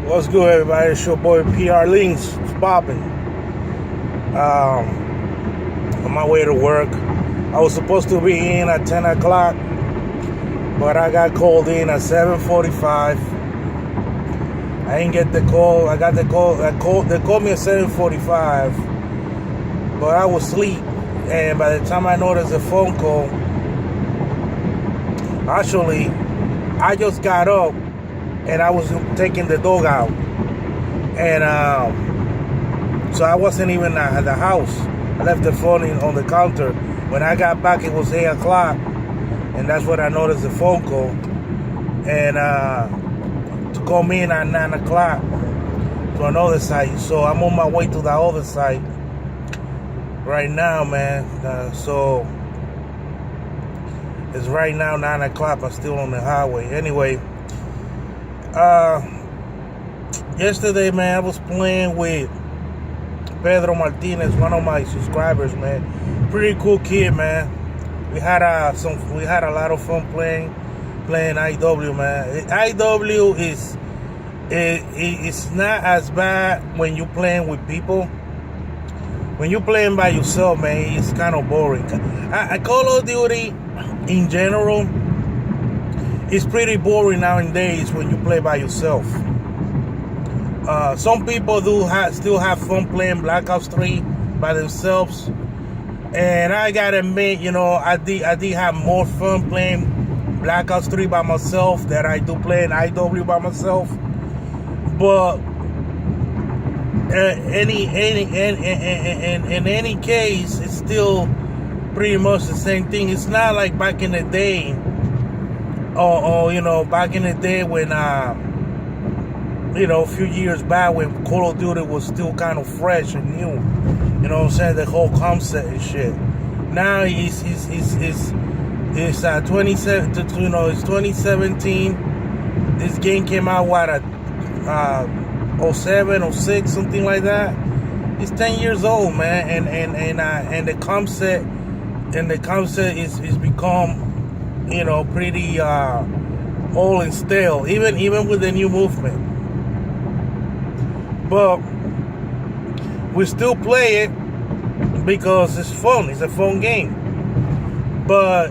What's good, everybody? It's your boy PR Links. It's popping. On my way to work. I was supposed to be in at 10 o'clock, but I got called in at 7:45. I didn't get the call. I got the call. They called me at 7:45, but I was asleep. And by the time I noticed the phone call, actually, I just got up and I was taking the dog out. And so I wasn't even at the house. I left the phone on the counter. When I got back, it was 8 o'clock. And that's when I noticed the phone call. And to call me in at 9 o'clock to another site. So I'm on my way to the other site right now, man. So it's right now 9 o'clock. I'm still on the highway. Anyway, yesterday, man, I was playing with Pedro Martinez, one of my subscribers, man. Pretty cool kid, man. We had a lot of fun playing IW, man. IW it's not as bad when you're playing with people. When you're playing by yourself, man, it's kind of boring. Call of Duty in general is pretty boring nowadays when you play by yourself. Some people still have fun playing Black Ops 3 by themselves, and I gotta admit, I did have more fun playing Black Ops 3 by myself than I do playing IW by myself. But in any case, it's still pretty much the same thing. It's not like back in the day, back in the day when a few years back when Call of Duty was still kind of fresh and new. You know what I'm saying? The whole concept and shit. Now it's 2017. This game came out at 07, 06, something like that. It's 10 years old, man, and the concept is become pretty old and stale, even with the new movement. But we still play it because it's fun. It's a fun game. But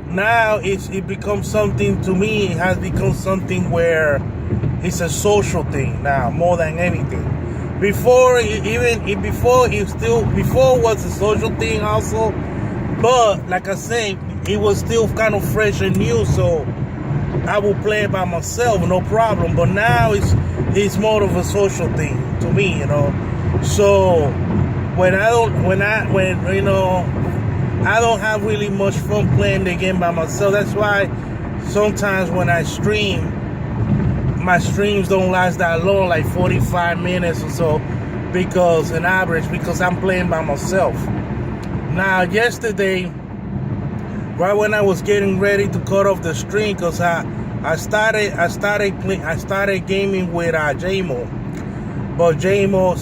now it becomes something, to me, it has become something where it's a social thing now more than anything. Before it was a social thing also, but like I say, it was still kind of fresh and new, so I will play it by myself, no problem. But now it's more of a social thing to me, So when I don't have really much fun playing the game by myself. That's why sometimes when I stream, my streams don't last that long, like 45 minutes or so, because I'm playing by myself. Now yesterday, right when I was getting ready to cut off the stream, because I started gaming with JMO, but JMO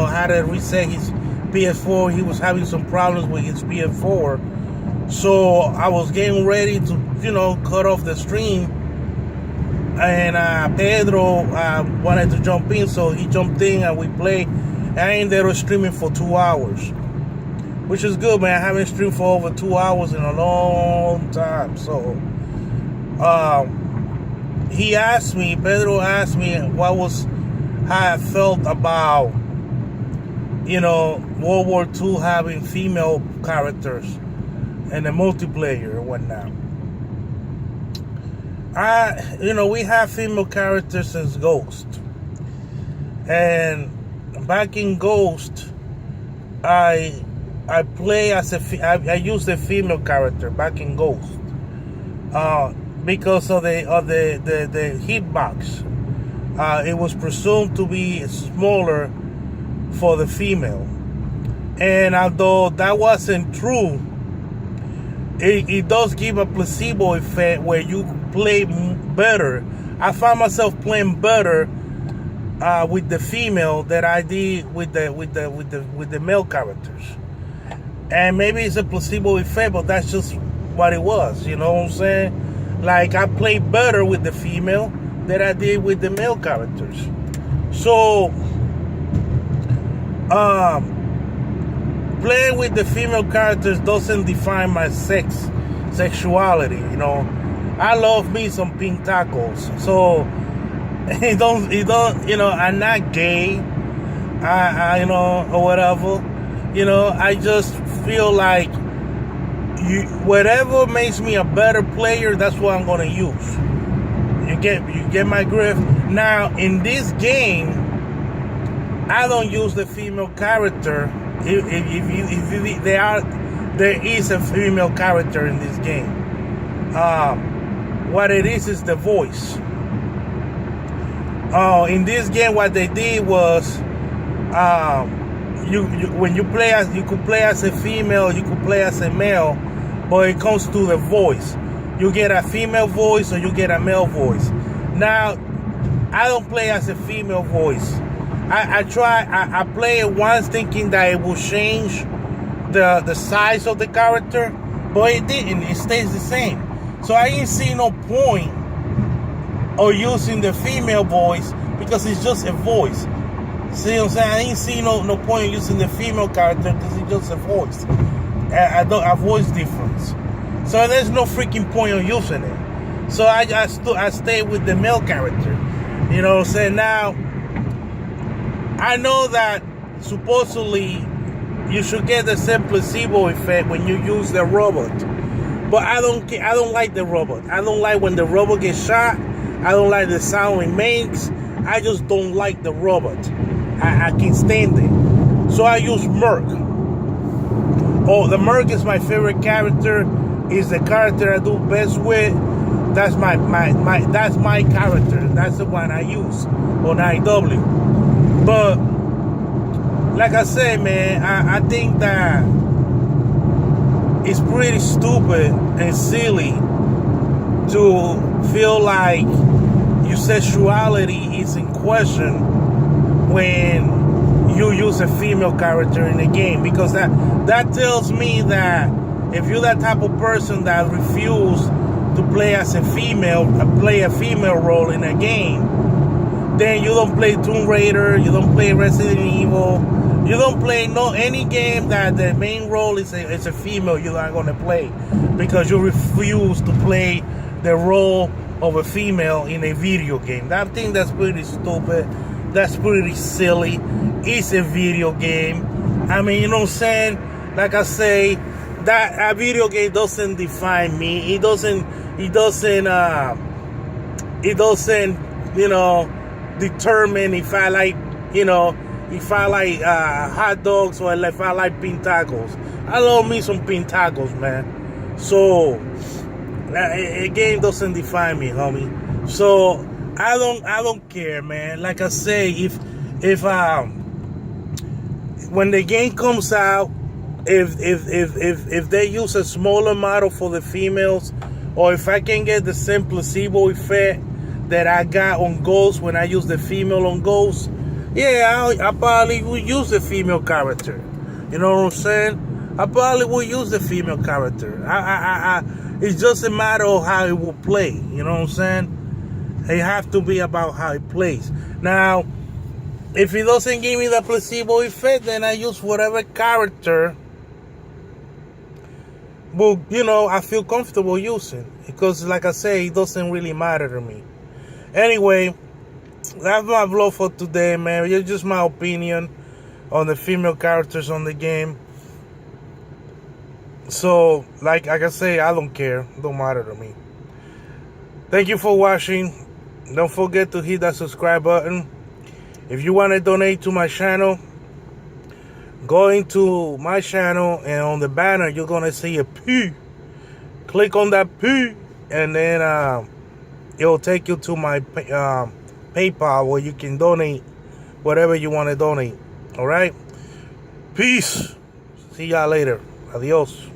had to reset his PS4. He was having some problems with his PS4, so I was getting ready to cut off the stream, and Pedro wanted to jump in, so he jumped in and we played. I ended up streaming for 2 hours. Which is good, man. I haven't streamed for over 2 hours in a long time. So, Pedro asked me how I felt about, World War II having female characters and the multiplayer and whatnot. We have female characters since Ghost. And back in Ghost, I used a female character back in Ghost, because of the hitbox. It was presumed to be smaller for the female, and although that wasn't true, it does give a placebo effect where you play better. I found myself playing better with the female than I did with the male characters. And maybe it's a placebo effect, but that's just what it was, you know what I'm saying? Like, I played better with the female that I did with the male characters. So, playing with the female characters doesn't define my sexuality. You know, I love me some pink tacos. So, it don't. You know, I'm not gay. I you know, or whatever. You know, I just feel like whatever makes me a better player, that's what I'm gonna use. You get my drift. Now in this game, I don't use the female character. If there is a female character in this game. What it is the voice. In this game, what they did was, when you play as, you could play as a female, you could play as a male, but it comes to the voice. You get a female voice or you get a male voice. Now, I don't play as a female voice. I play it once thinking that it will change the size of the character, but it didn't. It stays the same. So I didn't see no point of using the female voice because it's just a voice. See what I'm saying? I didn't see no point in using the female character because it's just a voice. A voice difference. So there's no freaking point of using it. So I stayed with the male character. You know what I'm saying? Now, I know that supposedly you should get the same placebo effect when you use the robot. But I don't like the robot. I don't like when the robot gets shot. I don't like the sound it makes. I just don't like the robot. I can't stand it. So I use Merc. Oh, the Merc is my favorite character. Is the character I do best with. That's my character. That's the one I use on IW. But like I said, man, I think that it's pretty stupid and silly to feel like your sexuality is in question when you use a female character in the game, because that tells me that if you're that type of person that refuse to play as a female, play a female role in a game, then you don't play Tomb Raider, you don't play Resident Evil, you don't play any game that the main role is a female. You're not gonna play because you refuse to play the role of a female in a video game. I think that's pretty stupid. That's pretty silly. It's a video game. I mean, you know what I'm saying? Like I say, that a video game doesn't define me. It doesn't, you know, determine if I like, you know, if I like hot dogs or if I like pink tacos. I love me some pink tacos, man. So a game doesn't define me, homie. So I don't care, man. Like I say, if when the game comes out, if they use a smaller model for the females, or if I can get the same placebo effect that I got on Ghost when I use the female on Ghost, yeah, I probably will use the female character. You know what I'm saying? I probably will use the female character. It's just a matter of how it will play. You know what I'm saying? It have to be about how it plays. Now, if it doesn't give me the placebo effect, then I use whatever character, well, you know, I feel comfortable using. Because, like I say, it doesn't really matter to me. Anyway, that's my vlog for today, man. It's just my opinion on the female characters on the game. So, like I say, I don't care. It don't matter to me. Thank you for watching. Don't forget to hit that subscribe button. If you want to donate to my channel, go into my channel, and on the banner, you're going to see a P. Click on that P, and then it'll take you to my PayPal, where you can donate whatever you want to donate. All right? Peace. See y'all later. Adios.